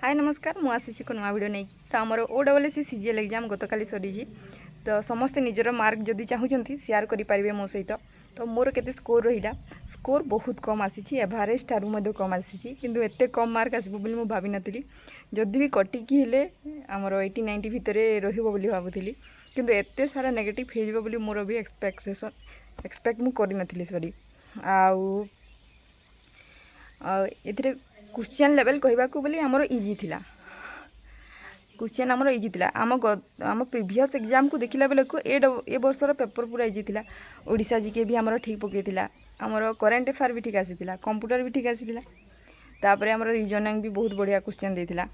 हाय नमस्कार मु आसी को नुआ वीडियो नहीं तो आमर OSSC CGL एग्जाम गतकाली सरी तो समस्ते निजर मार्क जदि चाहूँगी शेयर करेंगे मो सहित तो मोर केते स्कोर रहा स्कोर बहुत कम आसी एवरेज ठारू कम आसी किंतु एते कम मार्क आसब बोली मु भाभी नथिली जदि भी कटिकी हेले आमर 80 90 भितर रहिबो बोली भाबुथिली किंतु एते सारा नेगेटिव हेजिबो बोली मोर भी एक्सपेक्ट मु करि नथिली सॉरी आउ एथिरे क्वेश्चन लेवल कहबा को बोली हमर इजी थिला क्वेश्चन हमर इजी थिला आम प्रीवियस एग्जाम को देखिला बेले को ए वर्षर पेपर पूरा इजी थिला ओडिशा जीके भी हमर ठीक पकेइथिला हमर करंट अफेयर भी ठीक आसीथिला कंप्यूटर भी ठीक आसीथिला तापरे हमर रीजनिंग भी बहुत बढ़िया क्वेश्चन देथिला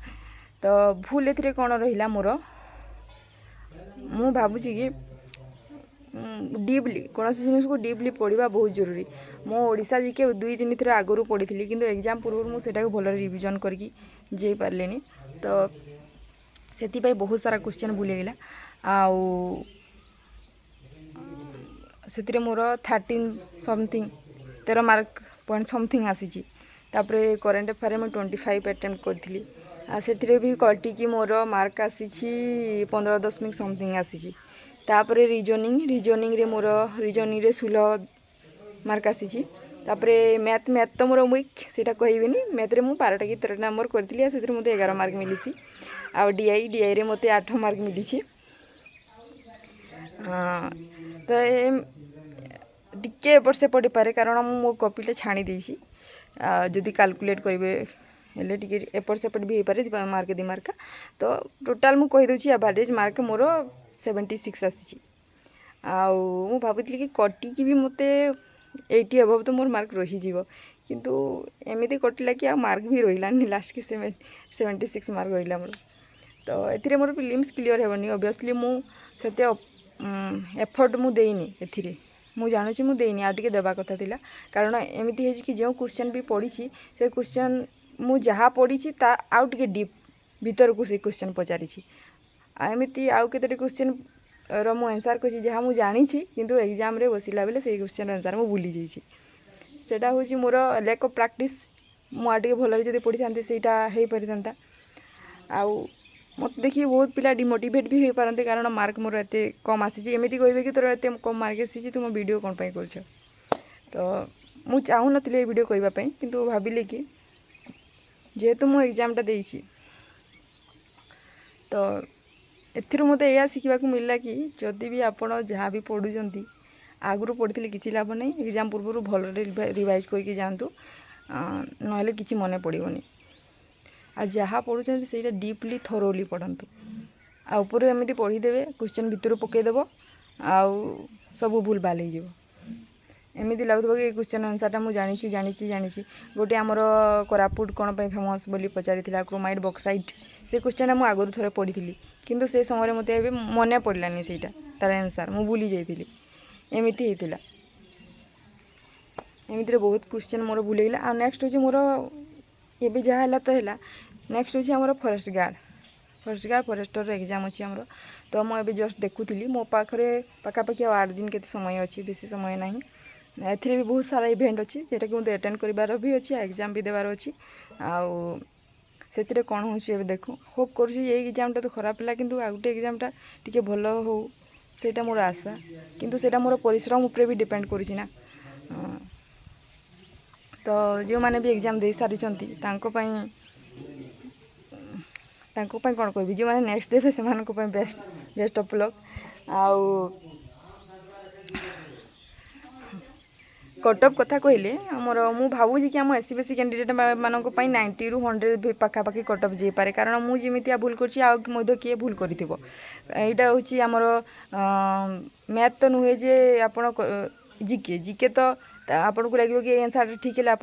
तो भूल एथिरे कोन रहिला मोर मु भाबुची कि डीपली कौन जिन को डीपली पढ़ा बहुत जरूरी मो ओडिशा जीके 2-3 थर आगु पढ़ी थी कि एग्जाम पूर्व मुझे भल रिविजन करके जे पारे तो से बहुत सारा क्वेश्चन भूलगला आउ से मोर 13 समथिंग 13 मार्क पॉइंट समथिंग आसी करंट अफेयर में 25 अटेम्प्ट करी से भी कटिकी मोर मार्क आसी 15 समथिंग आसी तापरे रीजनिंग रे मोर रीजनिंग रे 16 मार्क आसी मैथ तो मोर वीक सेटा कहबेनी मैथ रे मु 12टा कि 13 नंबर करथिली से मते 11 मार्क मिली आ डीआई रे मते 8 मार्क मिली तो टिके एपट से पढ़ी पारे कारण मो कॉपीटा छाणी देछि जदि कैलकुलेट करिवे हेले टिके एपट सेपट भी हो पारे मार्क 2 मार्क तो टोटाल मु कहि दोछि एवरेज मार्क मोर 76 आसी आउ भावुली कि कटिकी भी मते 80 अबव तो मोर मार्क रही जीवो किंतु एमिति कटिला कि आ मार्क भी रहिलानी लास्ट के 76 मार्क रहिला मोर तो एथिरे मोर प्रीलिम्स क्लियर हेबनी ऑब्वियसली मु सेते एफर्ट मु देइनी एथिरे मु जानुची मु देइनी आ टिके देबा कथा थिला कारण एमिति हे कि जो क्वेश्चन भी पढ़ी से क्वेश्चन मु जहाँ पढ़ी ता आउ टिके डीप भीतर को से क्वेश्चन पचारि एमती आउ केतोटी क्वेश्चन मु आंसर कर जहाँ मुझे जानी किंतु एग्जाम रे बसिला बेले से क्वेश्चन आंसर मु भूली जाइए सेटा होची मोर लैक ऑफ प्रैक्टिस मुझे भल जब पढ़ी था सेटा हो पारि था आउ मत देखिए बहुत पिला डिमोटिवेट भी हो पारते कारण मार्क मोर एत कम आसी एमती कहे कि तोर एत कम मार्क आसी तुम वीडियो कौन पाई कर तो मु चाहू नथिले वीडियो करने किंतु भाविली कि जेहेतु मु एग्जामटा देइछि तो एथिरु मते या शिखा मिलला कि जदि भी आपण जहाँ भी पढ़ुंट आगु पढ़ी किसी लाभ नहीं एग्जाम पूर्व भल रिवाइज करके जातु ना कि मन पड़ोनी आ जहाँ पढ़ुं से डीपली थरोली पढ़तु आपर एमती पढ़ीदेवे क्वेश्चन भितर पकईदेव आउ सब भूल भाल हो एमती लगुव कि क्वेश्चन आंसरटा मुझे जानी गोटे आमर कोरापुट कौन फेमस बोली पचारि क्रोमाइट बक्साइट से क्वेश्चन मुझे आगुरी थोड़े पढ़ी किंतु से समय मत मन पड़ानी सेटा तार आंसर मु भूली जाइली एमती होता एमती बहुत क्वेश्चन मोर भूलैला आ नेक्स्ट हूँ मोर ये जहाँ है तो है नेक्स्ट हूँ आमर फॉरेस्ट गार्ड फॉरेस्टर एग्जाम अच्छी आमर तो मुझे जस्ट देखुली मो पाखे पखापाखि 8 दिन के समय अच्छी बेसी समय ना एथिरे भी बहुत सारा इवेंट अच्छी जेटा कि मुझे अटेंड करार भी अच्छी एग्जाम भी देवार अच्छी आउ से कौन हो देखो होप कर एग्जामटा तो खराब है कि आ गए एग्जामटा टी भल हो सेटा मोर आशा किंतु सेटा मोर परिश्रम उपरे भी डिपेंड करुँना तो जो मैंने भी एग्जाम दे सारी कौन कह जो मैंने नेक्स्ट देवे से बेस्ट ऑफ लक आउ कटअप कथा कहले आमर मु भावुँ कि आम एससी कैंडिडेट मानक 90 ରୁ 100 पखापाखि कटअप जापे कारण मुझे भूल कर किए भूल करा हूँ आमर मैथ तो नुहे जे आप जिके तो आपन को लगे कि आंसर ठीक है आप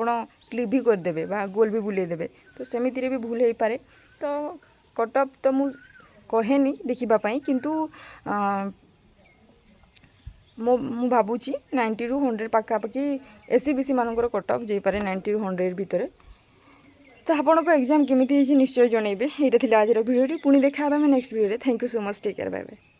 क्लिक भी करदे गोल भी बुलेदेवे तो सेमिति भी भूल हो पारे तो कटअप तो मु कहेनी देखापी किंतु मु भावुची 90 ରୁ 100 पखापाखि एससी मानकर कटअप जापे 90 ରୁ 100 भितर तो आपको एग्जाम केमी निश्चय जनइबे यहाँ आज भिडियो पुणी देखा next video thank you so much take care bye bye.